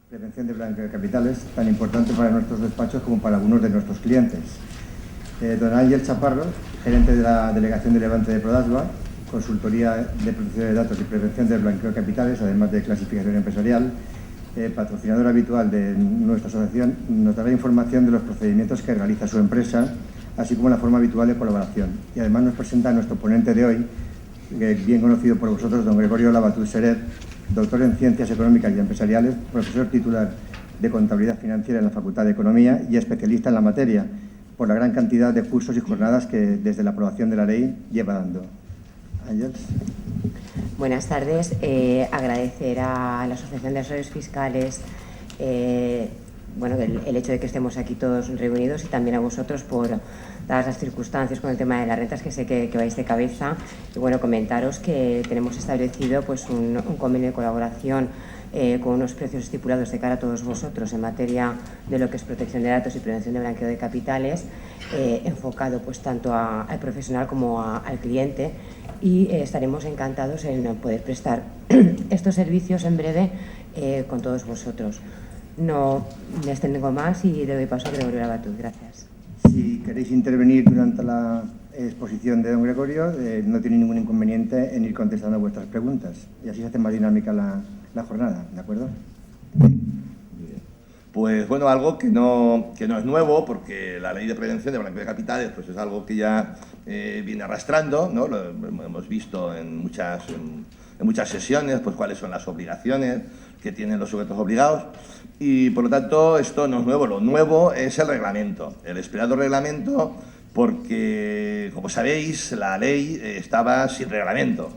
Prevención de blanqueo de capitales, tan importante para nuestros despachos como para algunos de nuestros clientes. Don Ángel Chaparro, gerente de la Delegación de Levante de Prodasva, consultoría de protección de datos y prevención del blanqueo de capitales, además de clasificación empresarial, patrocinador habitual de nuestra asociación, nos dará información de los procedimientos que realiza su empresa, así como la forma habitual de colaboración. Y además nos presenta a nuestro ponente de hoy, bien conocido por vosotros, don Gregorio Labatut Seret, doctor en Ciencias Económicas y Empresariales, profesor titular de Contabilidad Financiera en la Facultad de Economía y especialista en la materia, por la gran cantidad de cursos y jornadas que desde la aprobación de la ley lleva dando. Ángels. Buenas tardes. Agradecer a la Asociación de Asesores Fiscales el hecho de que estemos aquí todos reunidos y también a vosotros por dadas las circunstancias con el tema de las rentas, que sé que vais de cabeza. Y bueno, comentaros que tenemos establecido pues un convenio de colaboración con unos precios estipulados de cara a todos vosotros en materia de lo que es protección de datos y prevención de blanqueo de capitales, enfocado pues tanto al profesional como al cliente, y estaremos encantados en poder prestar estos servicios en breve con todos vosotros. No me extengo más y le doy paso a Gregorio Labatut. Gracias. Si queréis intervenir durante la exposición de don Gregorio, no tiene ningún inconveniente en ir contestando a vuestras preguntas y así se hace más dinámica la jornada, ¿de acuerdo? Pues bueno, algo que no es nuevo, porque la ley de prevención de blanqueo de capitales pues es algo que ya viene arrastrando, ¿no? Lo hemos visto en muchas sesiones, pues cuáles son las obligaciones que tienen los sujetos obligados, y por lo tanto esto no es nuevo. Lo nuevo es el reglamento, el esperado reglamento, porque como sabéis la ley estaba sin reglamento,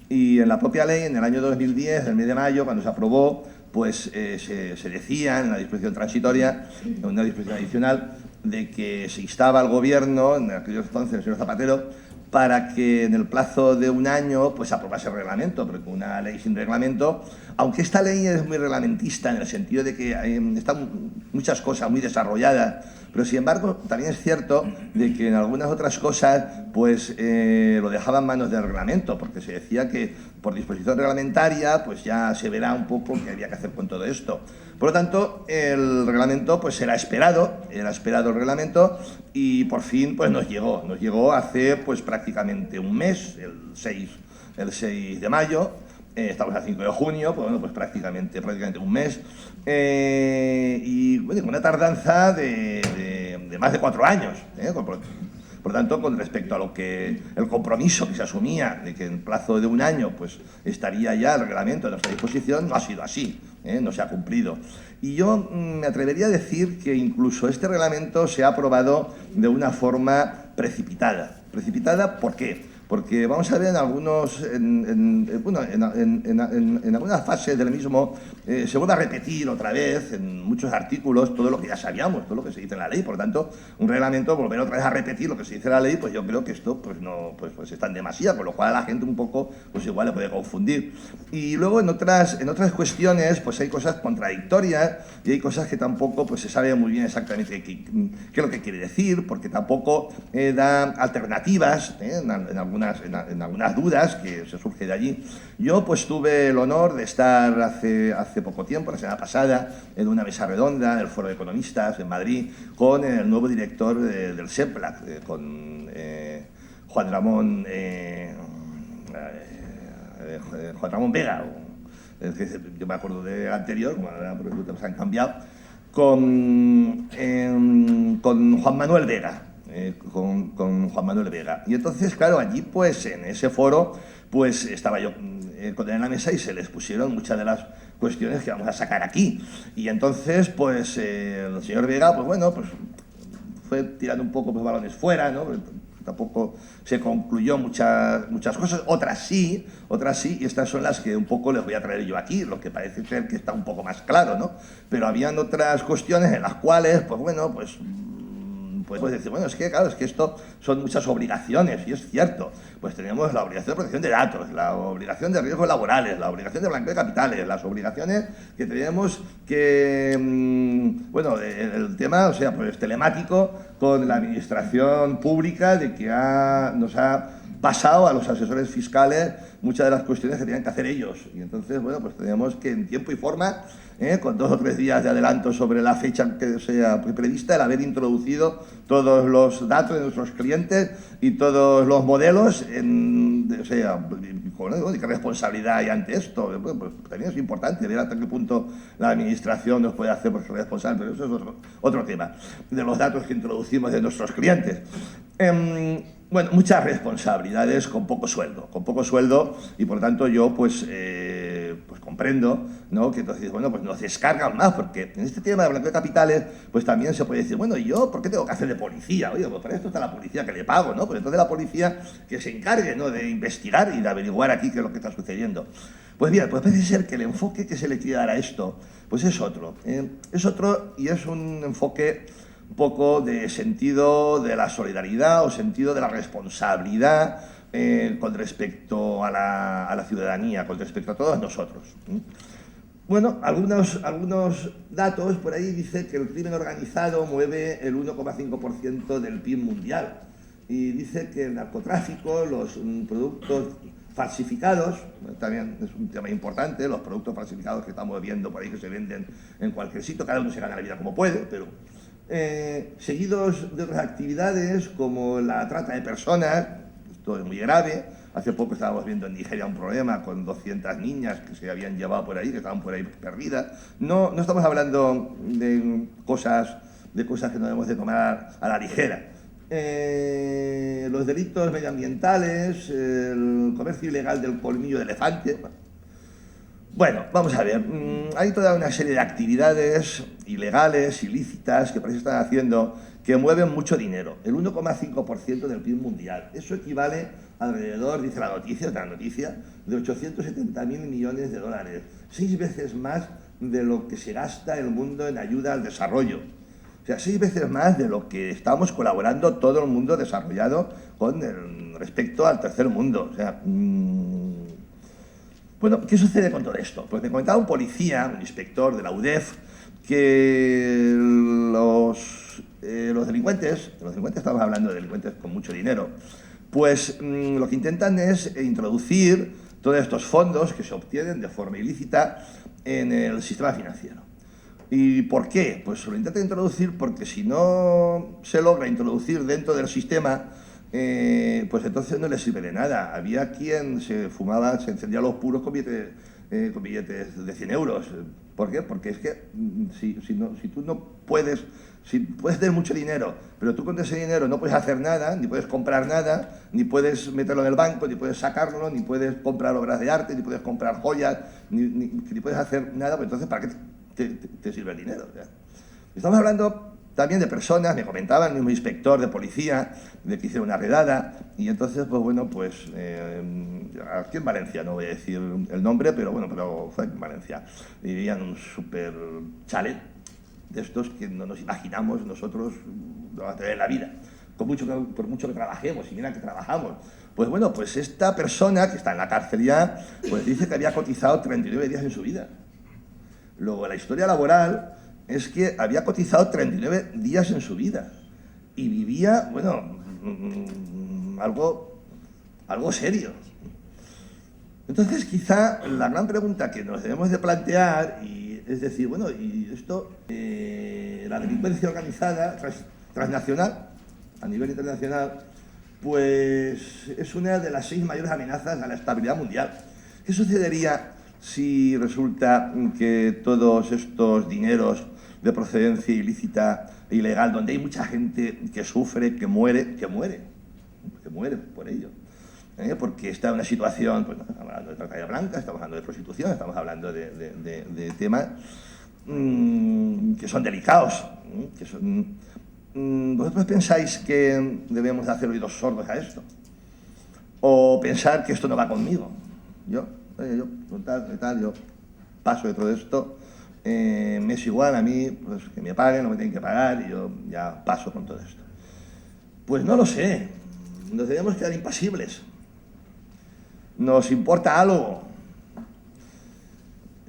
y en la propia ley en el año 2010, en el mes de mayo, cuando se aprobó, pues se decía en la disposición transitoria, en una disposición adicional, de que se instaba al Gobierno, en aquellos entonces el señor Zapatero, para que en el plazo de un año pues aprobase el reglamento, porque una ley sin reglamento, aunque esta ley es muy reglamentista en el sentido de que están muchas cosas muy desarrolladas, pero sin embargo también es cierto de que en algunas otras cosas pues lo dejaba en manos del reglamento, porque se decía que por disposición reglamentaria pues ya se verá un poco qué había que hacer con todo esto. Por lo tanto, el reglamento pues era esperado el reglamento, y por fin pues nos llegó hace pues prácticamente un mes, el 6 de mayo, estamos a 5 de junio, pues bueno, pues prácticamente un mes, y bueno, con una tardanza de más de 4 años, Por tanto, con respecto a lo que el compromiso que se asumía de que en plazo de un año pues estaría ya el reglamento a nuestra disposición, no ha sido así, no se ha cumplido. Y yo me atrevería a decir que incluso este reglamento se ha aprobado de una forma precipitada. ¿Precipitada por qué? Porque vamos a ver en algunas fases del mismo se vuelve a repetir otra vez en muchos artículos todo lo que ya sabíamos, todo lo que se dice en la ley. Por lo tanto, un reglamento, volver otra vez a repetir lo que se dice en la ley, pues yo creo que esto pues no pues está en demasía, con lo cual a la gente un poco pues igual le puede confundir. Y luego en otras cuestiones pues hay cosas contradictorias y hay cosas que tampoco pues se sabe muy bien exactamente qué es lo que quiere decir, porque tampoco da alternativas en algunas dudas que se surge de allí. Yo pues tuve el honor de estar hace poco tiempo, la semana pasada, en una mesa redonda del Foro de Economistas en Madrid con el nuevo director del SEPLAC, con Juan Ramón Vega, yo me acuerdo de anterior, como ahora se han cambiado, con Juan Manuel Vega. Con Juan Manuel Vega. Y entonces, claro, allí pues en ese foro pues estaba yo con él en la mesa y se les pusieron muchas de las cuestiones que vamos a sacar aquí. Y entonces pues el señor Vega pues bueno, pues fue tirando un poco pues balones fuera, ¿no? Tampoco se concluyó muchas cosas, otras sí, y estas son las que un poco les voy a traer yo aquí, lo que parece ser que está un poco más claro, ¿no? Pero habían otras cuestiones en las cuales, pues bueno, pues decir, bueno, es que claro, es que esto son muchas obligaciones, y es cierto. Pues tenemos la obligación de protección de datos, la obligación de riesgos laborales, la obligación de blanqueo de capitales, las obligaciones que tenemos que, bueno, el tema, o sea, pues telemático con la administración pública de que nos ha pasado a los asesores fiscales muchas de las cuestiones que tenían que hacer ellos. Y entonces, bueno, pues tenemos que en tiempo y forma, con 2 o 3 días de adelanto sobre la fecha que sea prevista, el haber introducido todos los datos de nuestros clientes y todos los modelos, o sea, ¿y qué responsabilidad hay ante esto? Bueno, pues también es importante ver hasta qué punto la administración nos puede hacer por ser responsable, pero eso es otro tema, de los datos que introducimos de nuestros clientes. Bueno, muchas responsabilidades con poco sueldo y por tanto yo pues comprendo, ¿no?, que entonces, bueno, pues nos descargan más, porque en este tema de blanqueo de capitales pues también se puede decir, bueno, ¿y yo por qué tengo que hacer de policía? Oye, pues para esto está la policía que le pago, ¿no? Pues entonces la policía que se encargue, ¿no?, de investigar y de averiguar aquí qué es lo que está sucediendo. Pues bien, pues parece ser que el enfoque que se le quiere dar a esto pues es otro y es un enfoque un poco de sentido de la solidaridad o sentido de la responsabilidad con respecto a la ciudadanía, con respecto a todos nosotros. Bueno, algunos datos por ahí dicen que el crimen organizado mueve el 1,5% del PIB mundial y dice que el narcotráfico, los productos falsificados, también es un tema importante, los productos falsificados que estamos viendo por ahí que se venden en cualquier sitio, cada uno se gana la vida como puede, pero seguidos de otras actividades como la trata de personas, esto es muy grave. Hace poco estábamos viendo en Nigeria un problema con 200 niñas que se habían llevado por ahí, que estaban por ahí perdidas. No estamos hablando de cosas que no debemos de tomar a la ligera. Los delitos medioambientales, el comercio ilegal del colmillo de elefante. Bueno, vamos a ver, hay toda una serie de actividades ilegales, ilícitas, que parece que están haciendo, que mueven mucho dinero, el 1,5% del PIB mundial. Eso equivale alrededor, dice la noticia, de 870.000 millones de dólares, 6 veces más de lo que se gasta el mundo en ayuda al desarrollo. O sea, 6 veces más de lo que estamos colaborando todo el mundo desarrollado con respecto al tercer mundo. O sea, bueno, ¿qué sucede con todo esto? Pues me comentaba un policía, un inspector de la UDEF, que los delincuentes, estamos hablando de delincuentes con mucho dinero, pues lo que intentan es introducir todos estos fondos que se obtienen de forma ilícita en el sistema financiero. ¿Y por qué? Pues lo intentan introducir porque si no se logra introducir dentro del sistema, pues entonces no les sirve de nada. Había quien se encendía los puros con billetes de 100 euros. ¿Por qué? Porque es que si tú no puedes, si puedes tener mucho dinero, pero tú con ese dinero no puedes hacer nada, ni puedes comprar nada, ni puedes meterlo en el banco, ni puedes sacarlo, ni puedes comprar obras de arte, ni puedes comprar joyas, ni puedes hacer nada, pues entonces ¿para qué te sirve el dinero? ¿Ya? Estamos hablando también de personas, me comentaba el mismo inspector de policía, de que hicieron una redada, y entonces, pues bueno, pues aquí en Valencia, no voy a decir el nombre, pero bueno, pero fue en Valencia, vivían un súper chalet de estos que no nos imaginamos nosotros en la vida, por mucho que trabajemos, y mira que trabajamos. Pues bueno, pues esta persona que está en la cárcel ya, pues dice que había cotizado 39 días en su vida. Luego, la historia laboral es que había cotizado 39 días en su vida y vivía, bueno, algo serio. Entonces, quizá la gran pregunta que nos debemos de plantear es decir, bueno, y esto, la delincuencia organizada transnacional, a nivel internacional, pues es una de las 6 mayores amenazas a la estabilidad mundial. ¿Qué sucedería si resulta que todos estos dineros de procedencia ilícita e ilegal, donde hay mucha gente que sufre, que muere por ello? Porque está en una situación, pues estamos hablando de trata de blancas, estamos hablando de prostitución, estamos hablando de temas que son delicados, que son... ¿Vosotros pensáis que debemos de hacer oídos sordos a esto? ¿O pensar que esto no va conmigo? Yo paso de todo esto, me es igual a mí, pues que me paguen, no me tienen que pagar, y yo ya paso con todo esto. Pues no lo sé, nos debemos quedar impasibles. ¿Nos importa algo?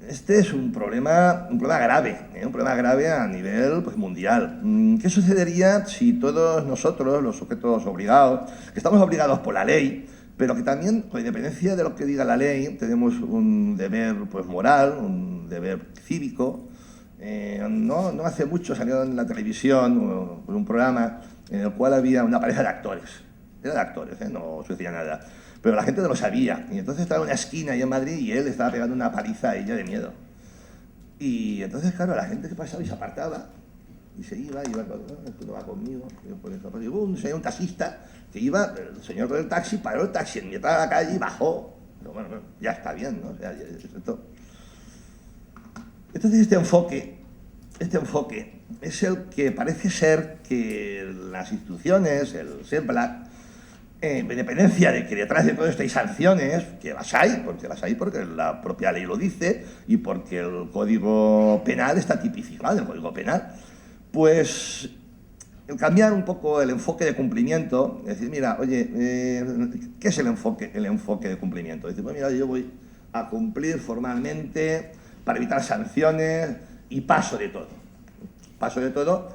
Este es un problema grave, un problema grave a nivel pues, mundial. ¿Qué sucedería si todos nosotros, los sujetos obligados, que estamos obligados por la ley, pero que también, con independencia de lo que diga la ley, tenemos un deber pues, moral, un deber cívico. No hace mucho salió en la televisión un programa en el cual había una pareja de actores. Era de actores, no sucedía nada. Pero la gente no lo sabía. Y entonces estaba en una esquina ahí en Madrid y él estaba pegando una paliza a ella de miedo. Y entonces, claro, la gente que pasaba y se apartaba y se iba, esto no va conmigo. Y un taxista que iba, el señor del taxi paró el taxi en mitad de la calle y bajó. Pero bueno, ya está bien, ¿no? O sea, esto. Entonces este enfoque es el que parece ser que las instituciones, el SEPLAC, en independencia de que detrás de todo esto hay sanciones, que las hay porque la propia ley lo dice y porque el Código Penal está tipificado, el Código Penal, pues el cambiar un poco el enfoque de cumplimiento, es decir, mira, oye, ¿qué es el enfoque de cumplimiento? Es decir, pues mira, yo voy a cumplir formalmente para evitar sanciones y paso de todo.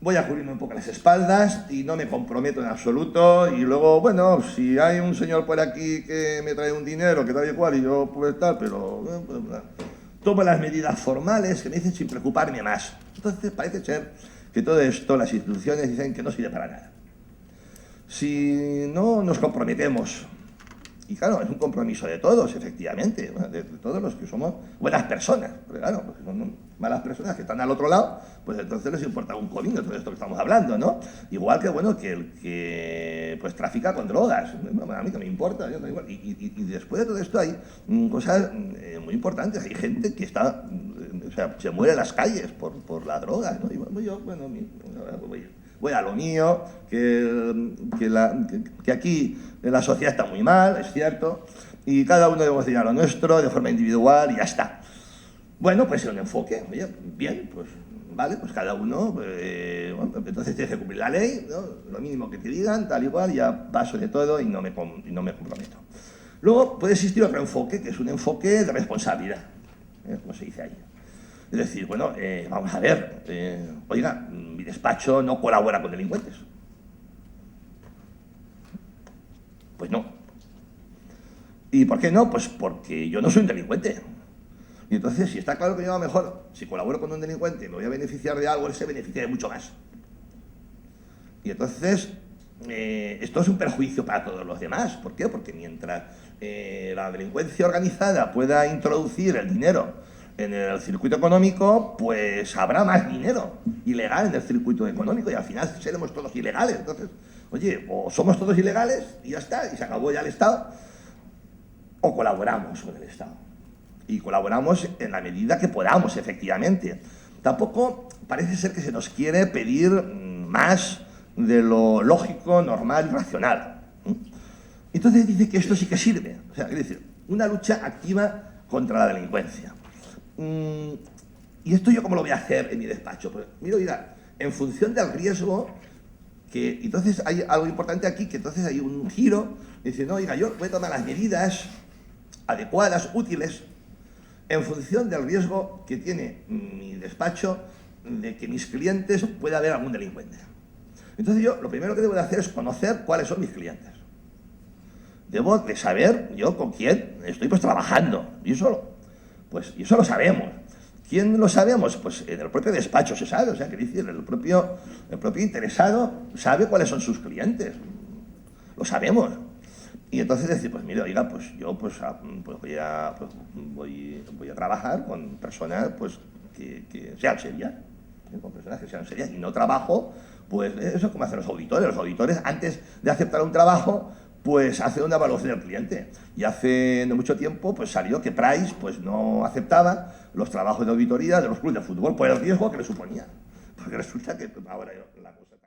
Voy a cubrirme un poco las espaldas y no me comprometo en absoluto y luego, bueno, si hay un señor por aquí que me trae un dinero, que tal y cual, y yo puedo estar, pero tomo las medidas formales que me dicen sin preocuparme más. Entonces parece ser que todo esto las instituciones dicen que no sirve para nada. Si no nos comprometemos, y claro, es un compromiso de todos, efectivamente, de todos los que somos buenas personas, porque claro, los que son malas personas que están al otro lado, pues entonces les importa un comino todo esto que estamos hablando, ¿no? Igual que, bueno, que el que pues trafica con drogas, a mí que me importa, yo, igual. Y después de todo esto hay cosas muy importantes, hay gente que está, o sea, se muere en las calles por la droga, ¿no? Y yo, bueno, voy a lo mío, que aquí la sociedad está muy mal, es cierto, y cada uno debemos ir a lo nuestro de forma individual y ya está. Bueno, pues es un enfoque, oye, bien, pues vale, pues cada uno, bueno, entonces tienes que cumplir la ley, ¿no? Lo mínimo que te digan, tal y cual, ya paso de todo y no me comprometo. Luego puede existir otro enfoque, que es un enfoque de responsabilidad, como se dice ahí. Es decir, bueno, vamos a ver, oiga, mi despacho no colabora con delincuentes. Pues no. ¿Y por qué no? Pues porque yo no soy un delincuente. Y entonces, si está claro que yo a lo mejor, si colaboro con un delincuente, me voy a beneficiar de algo, él se beneficia de mucho más. Y entonces, esto es un perjuicio para todos los demás. ¿Por qué? Porque mientras la delincuencia organizada pueda introducir el dinero en el circuito económico, pues habrá más dinero ilegal en el circuito económico y al final seremos todos ilegales. Entonces, oye, o somos todos ilegales y ya está, y se acabó ya el Estado, o colaboramos con el Estado. Y colaboramos en la medida que podamos, efectivamente. Tampoco parece ser que se nos quiere pedir más de lo lógico, normal y racional. Entonces dice que esto sí que sirve. O sea, es decir, una lucha activa contra la delincuencia. ¿Y esto yo cómo lo voy a hacer en mi despacho? Pues mira, en función del riesgo, que entonces hay algo importante aquí, que entonces hay un giro, dice, no, oiga, yo voy a tomar las medidas adecuadas, útiles, en función del riesgo que tiene mi despacho de que mis clientes pueda haber algún delincuente. Entonces yo lo primero que debo de hacer es conocer cuáles son mis clientes. Debo de saber yo con quién estoy pues trabajando, y eso lo sabemos. ¿Quién lo sabemos? Pues en el propio despacho se sabe, o sea, que decir, el propio interesado sabe cuáles son sus clientes, lo sabemos. Y entonces decir, pues mira, oiga, pues yo voy a trabajar con personas pues que sean serias, con personas que sean serias, y no trabajo, pues eso es como hacen los auditores. Los auditores, antes de aceptar un trabajo, pues hace una evaluación del cliente. Y hace no mucho tiempo pues salió que Price pues no aceptaba los trabajos de auditoría de los clubes de fútbol por el riesgo que le suponía. Porque resulta que ahora la cosa...